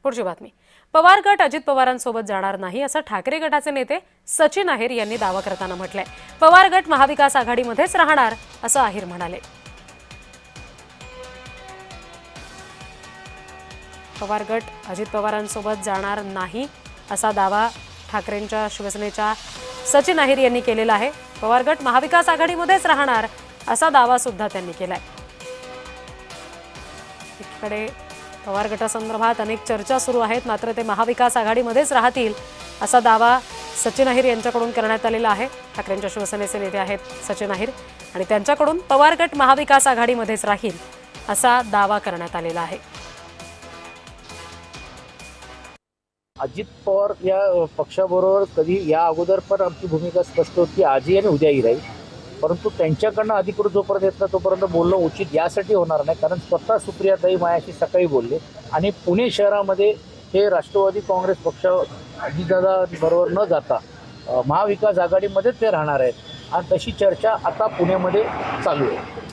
पुढची बातमी. पवार गट अजित पवारांसोबत जाणार नाही असं ठाकरे गटाचे नेते सचिन अहिर यांनी दावा करताना म्हटलंय. पवार गट महाविकास आघाडीमध्येच राहणार असं अहिर म्हणाले. पवार गट अजित पवारांसोबत जाणार नाही असा दावा ठाकरेंच्या शिवसेनेच्या सचिन अहिर यांनी केलेला आहे. पवार गट महाविकास आघाडीमध्येच राहणार असा दावा सुद्धा त्यांनी केलाय. इकडे पवार गटासंदर्भात अनेक चर्चा सुरू आहेत, मात्र ते महाविकास आघाडीमध्येच राहतील असा दावा सचिन अहिर यांच्याकडून करण्यात आलेला आहे. ठाकरेंच्या शिवसेनेचे नेते आहेत सचिन अहिर आणि त्यांच्याकडून पवार गट महाविकास आघाडीमध्येच राहील असा दावा करण्यात आलेला आहे. अजित पवार या पक्षाबरोबर कधी या अगोदर पण आमची भूमिका स्पष्ट होती, आजही आणि उद्याही राहील. परंतु त्यांच्याकडनं अधिकृत जोपर्यंत येत नाही तोपर्यंत बोलणं उचित यासाठी होणार नाही, कारण स्वतः सुप्रियाताई माझ्याशी सकाळी बोलले आणि पुणे शहरामध्ये हे राष्ट्रवादी काँग्रेस पक्ष अजितदादा बरोबर न जाता महाविकास आघाडीमध्ये ते राहणार आहेत आणि तशी चर्चा आता पुण्यामध्ये चालू आहे.